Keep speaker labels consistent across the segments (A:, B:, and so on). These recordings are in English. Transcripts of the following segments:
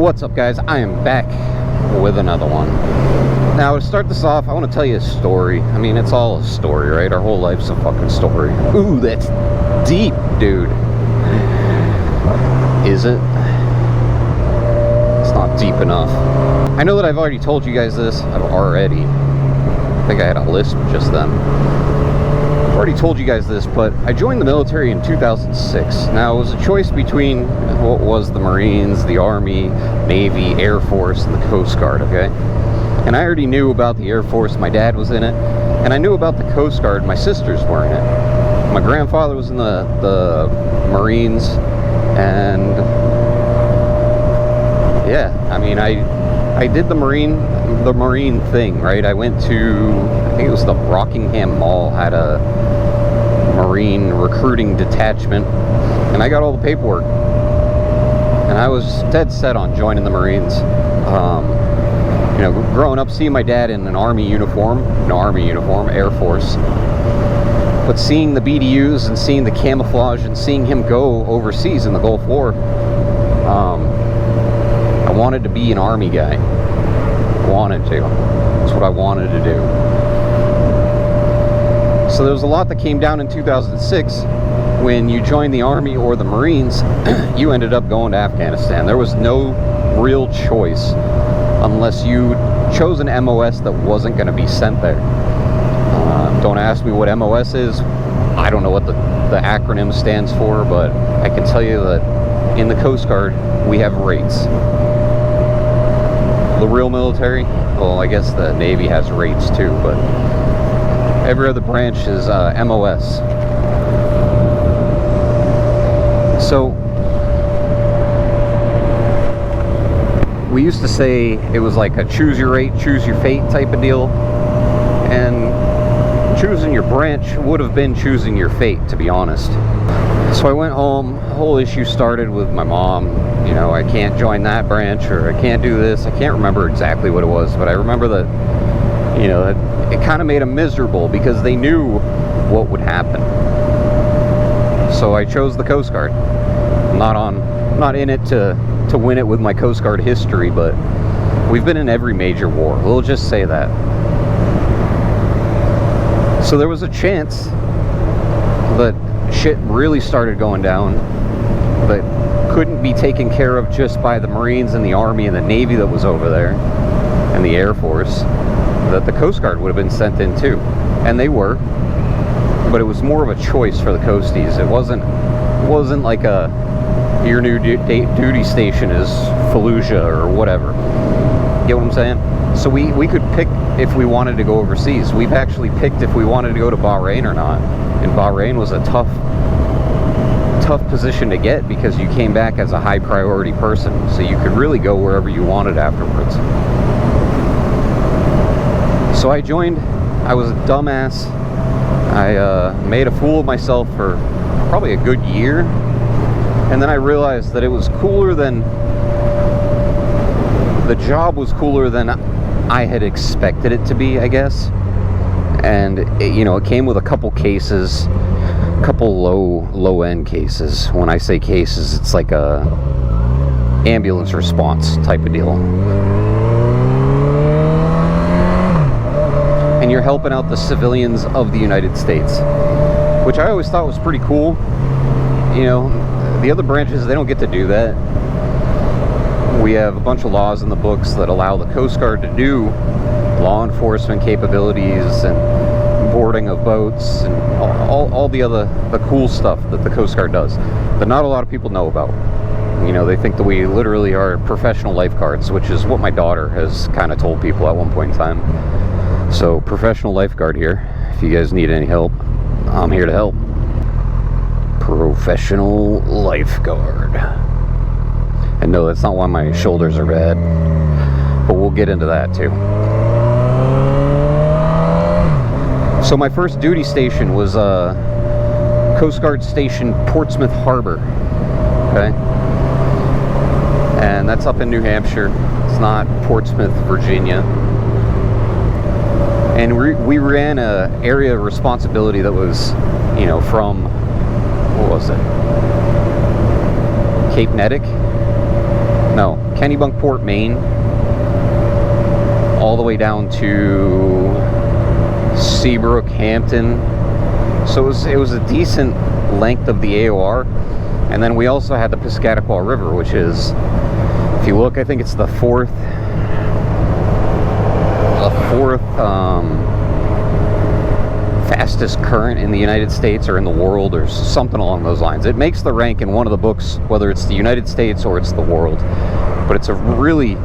A: What's up, guys? I am back with another one. Now, to start this off, I want to tell you a story. I mean, it's all a story, right? Our whole life's a fucking story. Ooh, that's deep, dude. Is it? It's not deep enough. I know that I've already told you guys this. I think I had a lisp just then. I've already told you guys this, but I joined the military in 2006. Now, it was a choice between what was the Marines, the Army, Navy, Air Force, and the Coast Guard, okay? And I already knew about the Air Force. My dad was in it. And I knew about the Coast Guard. My sisters were in it. My grandfather was in the Marines. And yeah, I mean, I did the Marine thing, right? I went to, I think it was the Rockingham Mall, had a Marine recruiting detachment, and I got all the paperwork. And I was dead set on joining the Marines. You know, growing up, seeing my dad in an Army uniform, Air Force, but seeing the BDUs and seeing the camouflage and seeing him go overseas in the Gulf War, I wanted to be an Army guy. That's what I wanted to do. So there was a lot that came down in 2006. When you joined the Army or the Marines, you ended up going to Afghanistan. There was no real choice unless you chose an MOS that wasn't going to be sent there. Don't ask me what MOS is. I don't know what the acronym stands for, but I can tell you that in the Coast Guard, we have rates. The real military, well, I guess the Navy has rates too, but every other branch is MOS. So we used to say it was like a choose your rate, choose your fate type of deal, and choosing your branch would have been choosing your fate, to be honest. So I went home. The whole issue started with my mom. You know, I can't join that branch, or I can't do this. I can't remember exactly what it was, but I remember that, you know, it kind of made them miserable because they knew what would happen. So I chose the Coast Guard. I'm not in it to win it with my Coast Guard history, but we've been in every major war. We'll just say that. So there was a chance that shit really started going down, that couldn't be taken care of just by the Marines and the Army and the Navy that was over there, and the Air Force, that the Coast Guard would have been sent in too. And they were, but it was more of a choice for the Coasties. It wasn't like your new duty station is Fallujah or whatever. Get what I'm saying? So we could pick if we wanted to go overseas. We've actually picked if we wanted to go to Bahrain or not. And Bahrain was a tough position to get because you came back as a high priority person. So you could really go wherever you wanted afterwards. So I joined. I was a dumbass. I made a fool of myself for probably a good year. And then I realized that it was cooler than, the job was cooler than I had expected it to be, I guess. And it, you know, it came with a couple cases, a couple low end cases. When I say cases, it's like a ambulance response type of deal. And you're helping out the civilians of the United States, which I always thought was pretty cool. You know, the other branches, they don't get to do that. We have a bunch of laws in the books that allow the Coast Guard to do law enforcement capabilities and boarding of boats and all the cool stuff that the Coast Guard does that not a lot of people know about. You know, they think that we literally are professional lifeguards, which is what my daughter has kind of told people at one point in time. So, professional lifeguard here. If you guys need any help, I'm here to help. Professional lifeguard. And no, that's not why my shoulders are bad, but we'll get into that too. So my first duty station was Coast Guard Station Portsmouth Harbor, okay? And that's up in New Hampshire. It's not Portsmouth, Virginia. And we ran a area of responsibility that was, you know, from, what was it? Cape Nettic? no, Kennebunkport, Maine, all the way down to Seabrook, Hampton. So it was a decent length of the AOR. And then we also had the Piscataqua River, which is, if you look, I think it's the fourth fastest current in the United States or in the world, or something along those lines. It makes the rank in one of the books, whether it's the United States or it's the world. But it's a really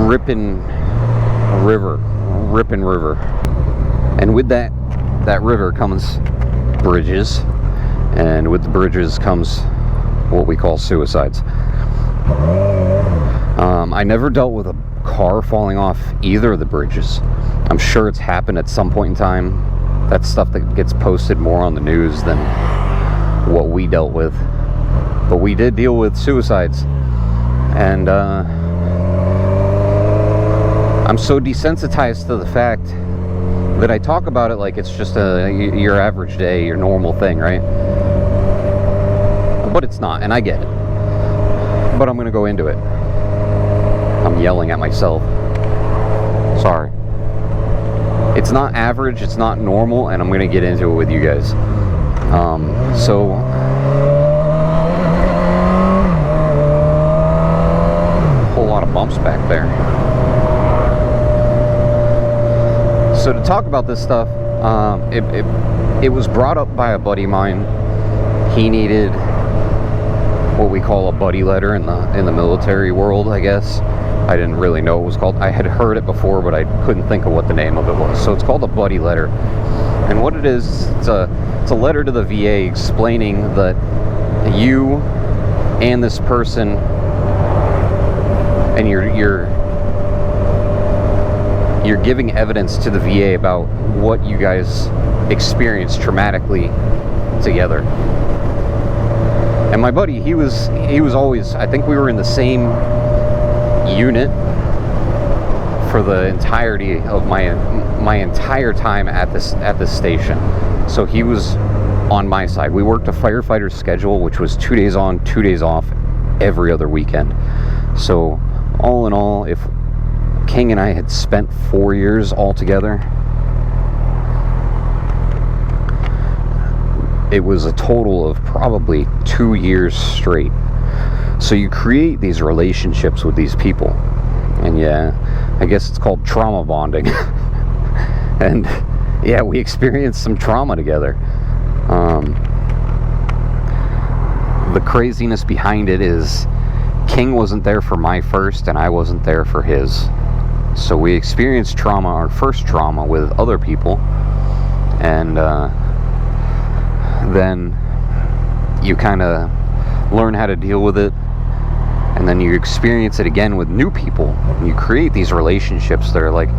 A: ripping river. And with that river comes bridges, and with the bridges comes what we call suicides. I never dealt with a car falling off either of the bridges. I'm sure it's happened at some point in time. That's stuff that gets posted more on the news than what we dealt with. But we did deal with suicides. And I'm so desensitized to the fact that I talk about it like it's just your average day, your normal thing, right? But it's not, and I get it. But I'm going to go into it. I'm yelling at myself. Sorry. It's not average, it's not normal, and I'm going to get into it with you guys. So a whole lot of bumps back there. So to talk about this stuff, it was brought up by a buddy of mine. He needed what we call a buddy letter in the military world, I guess. I didn't really know what it was called. I had heard it before, but I couldn't think of what the name of it was. So it's called a buddy letter. And what it is, it's a letter to the VA explaining that you and this person and you're giving evidence to the VA about what you guys experienced traumatically together. And my buddy, he was always, I think we were in the same unit for the entirety of my entire time at this station. So he was on my side. We worked a firefighter schedule, which was 2 days on, 2 days off every other weekend. So all in all, if King and I had spent 4 years all together, it was a total of probably 2 years straight. So you create these relationships with these people, and yeah, I guess it's called trauma bonding. And yeah, we experienced some trauma together. The craziness behind it is King wasn't there for my first, and I wasn't there for his. So we experienced trauma, our first trauma, with other people, and then you kind of learn how to deal with it, and then you experience it again with new people. You create these relationships that are like,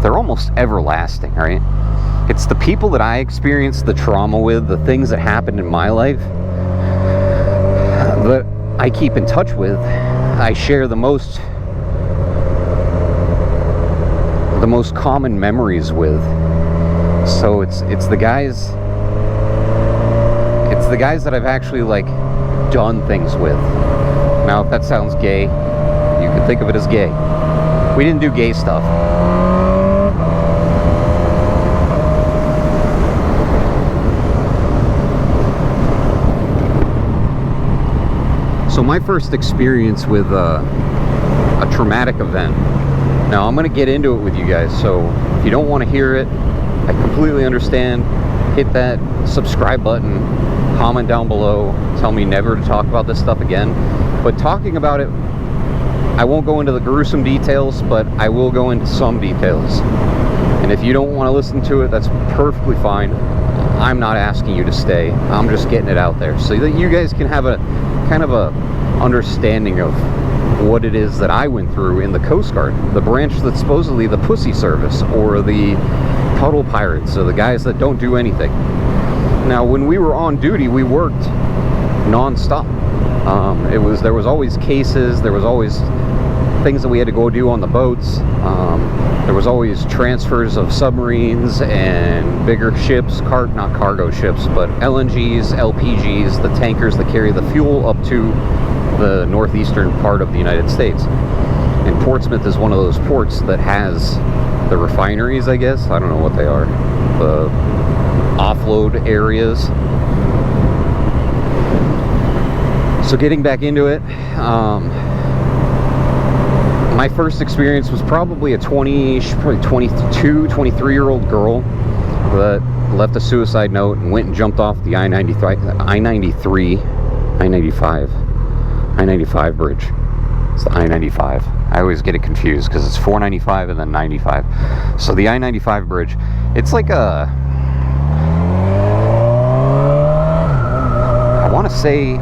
A: they're almost everlasting, right? It's the people that I experienced the trauma with, the things that happened in my life, that I keep in touch with. I share the most common memories with. So it's the guys that I've actually like done things with. Now, if that sounds gay, you can think of it as gay. We didn't do gay stuff. So my first experience with a traumatic event. Now, I'm going to get into it with you guys, so if you don't want to hear it, I completely understand. Hit that subscribe button, comment down below, tell me never to talk about this stuff again. But talking about it, I won't go into the gruesome details, but I will go into some details. And if you don't want to listen to it, that's perfectly fine. I'm not asking you to stay. I'm just getting it out there so that you guys can have a kind of a understanding of what it is that I went through in the Coast Guard, the branch that's supposedly the pussy service, or the puddle pirates, or the guys that don't do anything. Now, when we were on duty, we worked non-stop. There was always cases, there was always things that we had to go do on the boats. There was always transfers of submarines and bigger ships, not cargo ships, but LNGs, LPGs, the tankers that carry the fuel up to the northeastern part of the United States. And Portsmouth is one of those ports that has the refineries, I guess. I don't know what they are. The offload areas. So getting back into it, my first experience was probably a 22, 23-year-old girl that left a suicide note and went and jumped off the I-95 bridge. It's the I-95. I always get it confused because it's 495 and then 95. So the I-95 bridge, it's like a, I want to say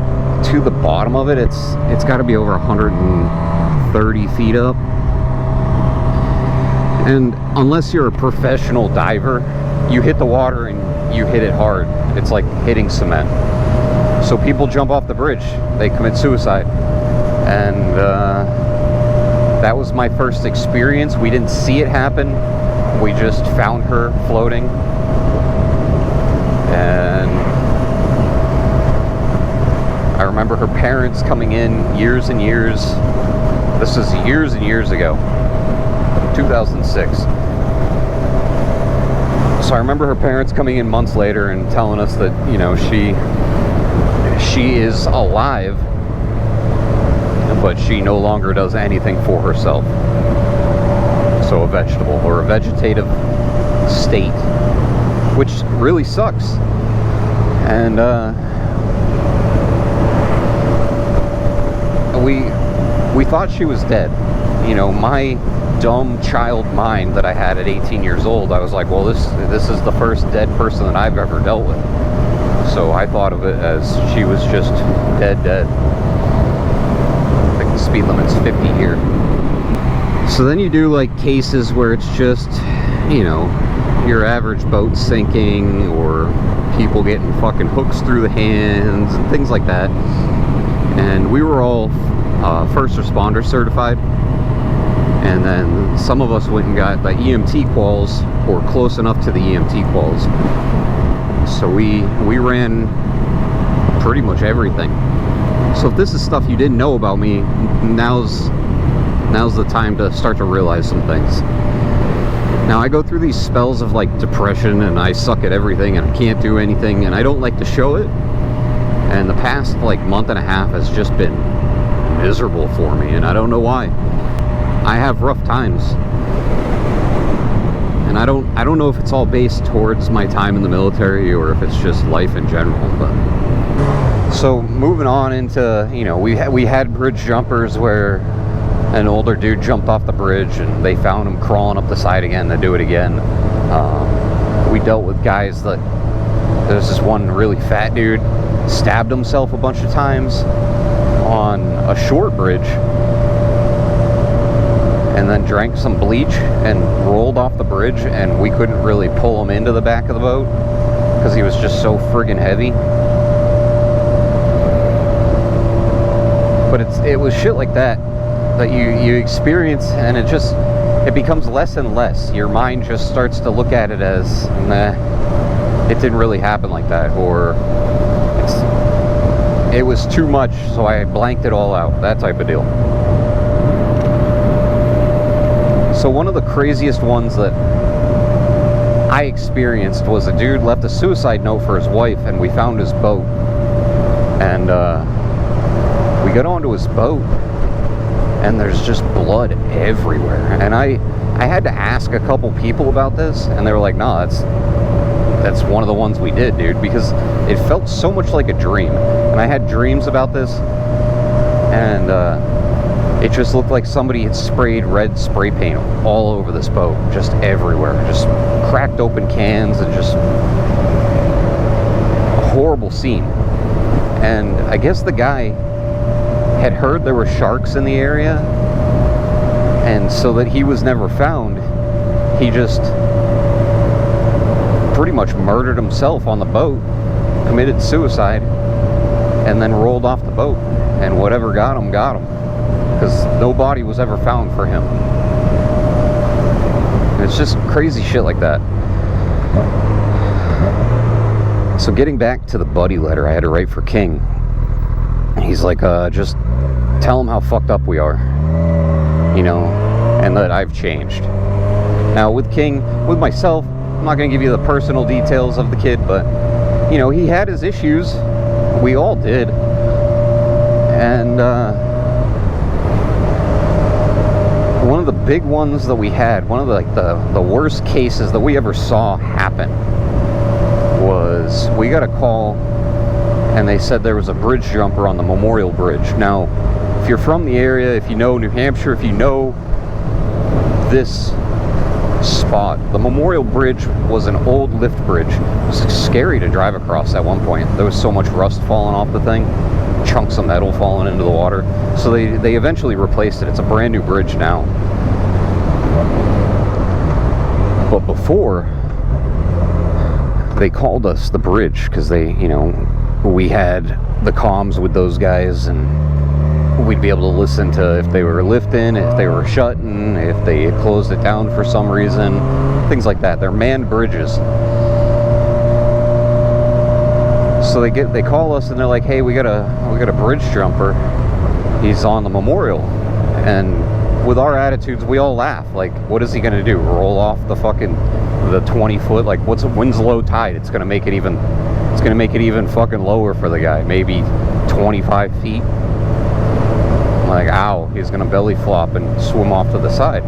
A: to the bottom of it, it's got to be over 130 feet up. And unless you're a professional diver, you hit the water and you hit it hard. It's like hitting cement. So people jump off the bridge, they commit suicide. And that was my first experience. We didn't see it happen. We just found her floating. And I remember her parents coming in years and years. This is years and years ago. 2006. So I remember her parents coming in months later and telling us that, you know, she is alive, but she no longer does anything for herself. So a vegetable, or a vegetative state, which really sucks. And we thought she was dead. You know, my dumb child mind that I had at 18 years old, I was like, well, this is the first dead person that I've ever dealt with. So I thought of it as she was just dead. I think the speed limit's 50 here. So then you do like cases where it's just, you know, your average boat sinking, or people getting fucking hooks through the hands and things like that. And we were all first responder certified. And then some of us went and got the EMT quals, or close enough to the EMT quals. So we ran pretty much everything. So if this is stuff you didn't know about me, now's the time to start to realize some things. Now I go through these spells of like depression, and I suck at everything and I can't do anything, and I don't like to show it. And the past like month and a half has just been miserable for me, and I don't know why. I have rough times, and I don't know if it's all based towards my time in the military or if it's just life in general. But so moving on into, you know, we had bridge jumpers where an older dude jumped off the bridge and they found him crawling up the side again to do it again. We dealt with guys that, there's this one really fat dude stabbed himself a bunch of times on a short bridge, and then drank some bleach and rolled off the bridge, and we couldn't really pull him into the back of the boat because he was just so friggin' heavy. But it was shit like that you experience, and it becomes less and less. Your mind just starts to look at it as, nah, it didn't really happen like that, or it was too much, so I blanked it all out, that type of deal. So one of the craziest ones that I experienced was a dude left a suicide note for his wife, and we found his boat. And we got onto his boat, and there's just blood everywhere. And I had to ask a couple people about this, and they were like, no, that's one of the ones we did, dude, because it felt so much like a dream. And I had dreams about this, and it just looked like somebody had sprayed red spray paint all over this boat, just everywhere. Just cracked open cans, and just a horrible scene. And I guess the guy had heard there were sharks in the area, and so that he was never found, he just pretty much murdered himself on the boat, committed suicide, and then rolled off the boat. And whatever got him, because no body was ever found for him. And it's just crazy shit like that. So getting back to the buddy letter I had to write for King, he's like, just tell them how fucked up we are, you know, and that I've changed. Now with King, with myself, I'm not going to give you the personal details of the kid, but, you know, he had his issues. We all did. And one of the big ones that we had, one of the worst cases that we ever saw happen, was we got a call and they said there was a bridge jumper on the Memorial Bridge. Now, if you're from the area, if you know New Hampshire, if you know this spot, the Memorial Bridge was an old lift bridge. It was scary to drive across at one point. There was so much rust falling off the thing, chunks of metal falling into the water. So they eventually replaced it. It's a brand new bridge now. But before, they called us the bridge because they, you know, we had the comms with those guys, and we'd be able to listen to if they were lifting, if they were shutting, if they closed it down for some reason, things like that. They're manned bridges. So they call us and they're like, hey, we got a bridge jumper. He's on the Memorial. And with our attitudes, we all laugh. Like, what is he gonna do? Roll off the 20 foot? Like, when's low tide? It's gonna make it even fucking lower for the guy. Maybe 25 feet. I'm like, ow, he's gonna belly flop and swim off to the side.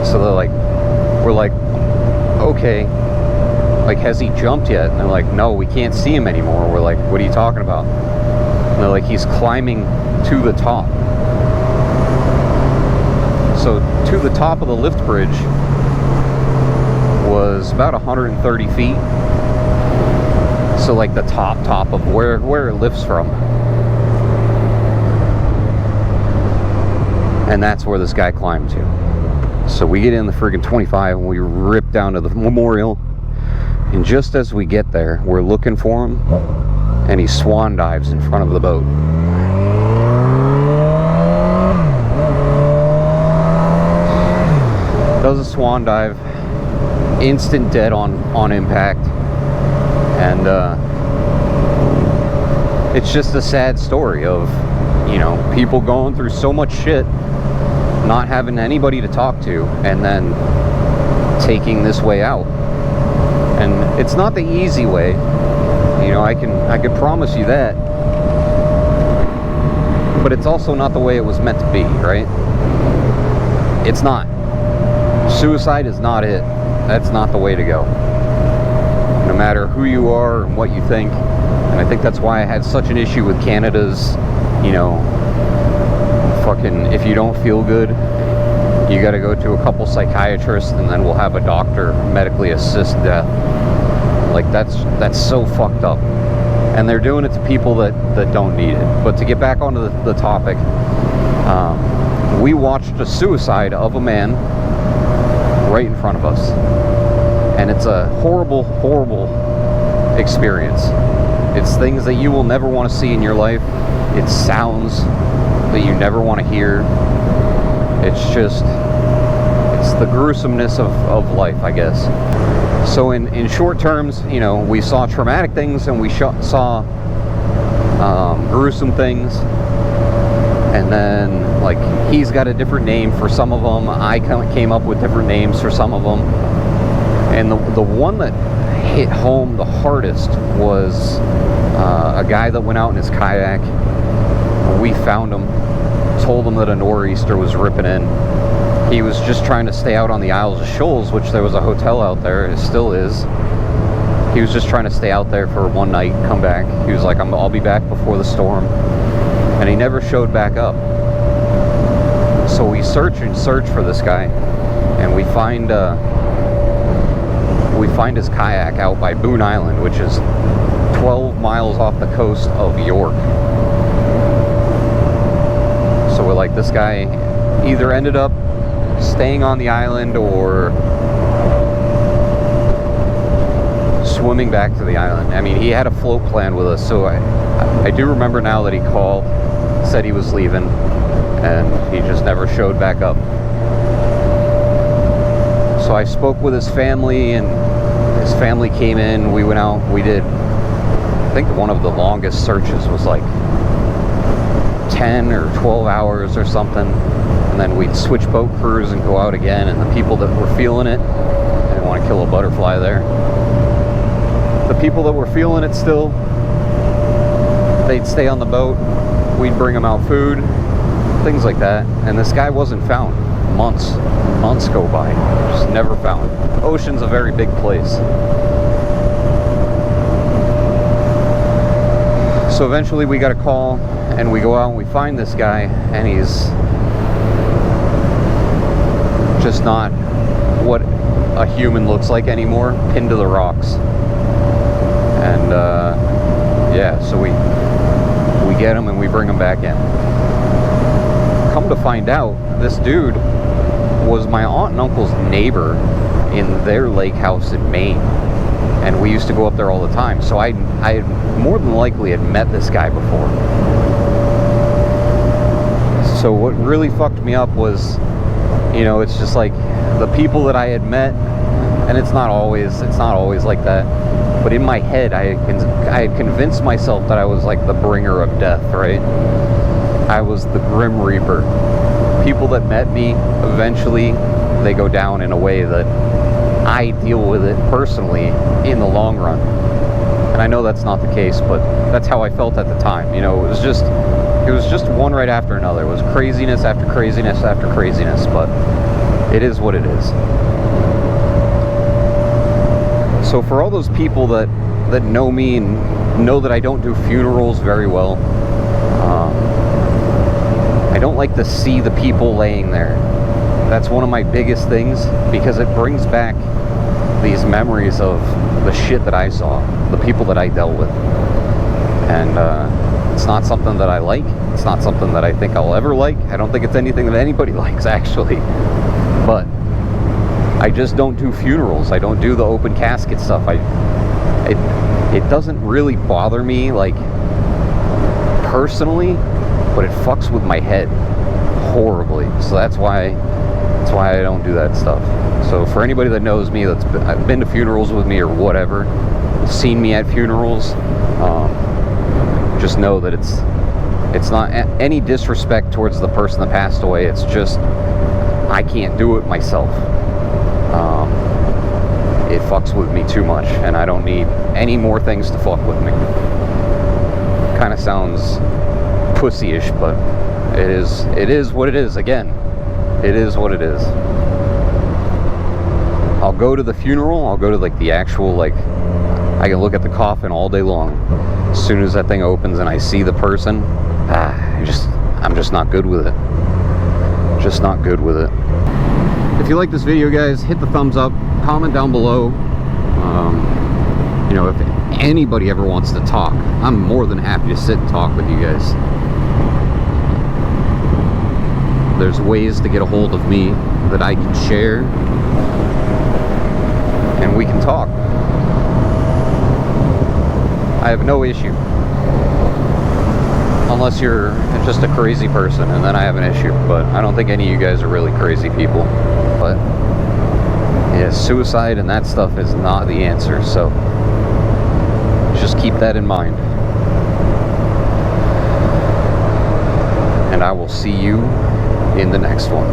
A: So we're like, okay, like, has he jumped yet? And they're like, no, we can't see him anymore. We're like, what are you talking about? And they're like, he's climbing to the top. So to the top of the lift bridge was about 130 feet. So like the top of where it lifts from. And that's where this guy climbed to. So we get in the friggin' 25 and we rip down to the Memorial. And just as we get there, we're looking for him, and he swan dives in front of the boat. Does a swan dive, instant dead on impact. And it's just a sad story of, you know, people going through so much shit, not having anybody to talk to, and then taking this way out. And it's not the easy way, you know, I can promise you that. But it's also not the way it was meant to be, right? It's not. Suicide is not it. That's not the way to go. No matter who you are and what you think. And I think that's why I had such an issue with Canada's, you know, fucking, if you don't feel good, you got to go to a couple psychiatrists, and then we'll have a doctor medically assist death. Like, that's so fucked up. And they're doing it to people that don't need it. But to get back onto the topic, we watched a suicide of a man right in front of us. And it's a horrible, horrible experience. It's things that you will never want to see in your life. It's sounds that you never want to hear. It's the gruesomeness of life, I guess. So in short terms, you know, we saw traumatic things and we saw gruesome things. And then, like, he's got a different name for some of them. I came up with different names for some of them. And the one that hit home the hardest was a guy that went out in his kayak. We found him, told him that a nor'easter was ripping in. He was just trying to stay out on the Isles of Shoals, which there was a hotel out there. It still is. He was just trying to stay out there for one night, come back. He was like, I'll be back before the storm. And he never showed back up. So we search for this guy, and we find his kayak out by Boone Island, which is 12 miles off the coast of York. So we're like, this guy either ended up staying on the island or swimming back to the island. I mean, he had a float plan with us, so I do remember now that he called, said he was leaving, and he just never showed back up. So I spoke with his family, and his family came in. We went out, we did, I think one of the longest searches was like 10 or 12 hours or something, and then we'd switch boat crews and go out again, and the people that were feeling it, I didn't want to kill a butterfly there, the people that were feeling it still, they'd stay on the boat, we'd bring them out food, things like that, and this guy wasn't found. Months go by, just never found. Ocean's a very big place. So eventually we got a call, and we go out and we find this guy, and he's just not what a human looks like anymore, pinned to the rocks. And yeah, so we get him and we bring him back in. Come to find out, this dude was my aunt and uncle's neighbor in their lake house in Maine, and we used to go up there all the time. So I more than likely had met this guy before. So what really fucked me up was, you know, it's just like the people that I had met, and it's not always like that, but in my head I had convinced myself that I was like the bringer of death, right? I was the Grim Reaper. People that met me, eventually they go down in a way that I deal with it personally in the long run. And I know that's not the case, but that's how I felt at the time. You know, it was just one right after another. It was craziness after craziness after craziness, but it is what it is. So for all those people that know me and know that I don't do funerals very well, I don't like to see the people laying there. That's one of my biggest things, because it brings back these memories of the shit that I saw, the people that I dealt with. And it's not something that I like. It's not something that I think I'll ever like. I don't think it's anything that anybody likes, actually. But I just don't do funerals. I don't do the open casket stuff. It doesn't really bother me, like, personally, but it fucks with my head horribly. So that's why I don't do that stuff. So for anybody that knows me, that's been to funerals with me or whatever, seen me at funerals, just know that it's not any disrespect towards the person that passed away. It's just I can't do it myself. It fucks with me too much, and I don't need any more things to fuck with me. Kind of sounds pussy-ish, but it is what it is. Again, it is what it is. I'll go to the funeral, I'll go to like the actual, like, I can look at the coffin all day long. As soon as that thing opens and I see the person, I'm just not good with it. Just not good with it. If you like this video, guys, hit the thumbs up, comment down below. You know, if anybody ever wants to talk, I'm more than happy to sit and talk with you guys. There's ways to get a hold of me that I can share, and we can talk. I have no issue. Unless you're just a crazy person, and then I have an issue. But I don't think any of you guys are really crazy people. But yeah, suicide and that stuff is not the answer, so just keep that in mind. And I will see you in the next one.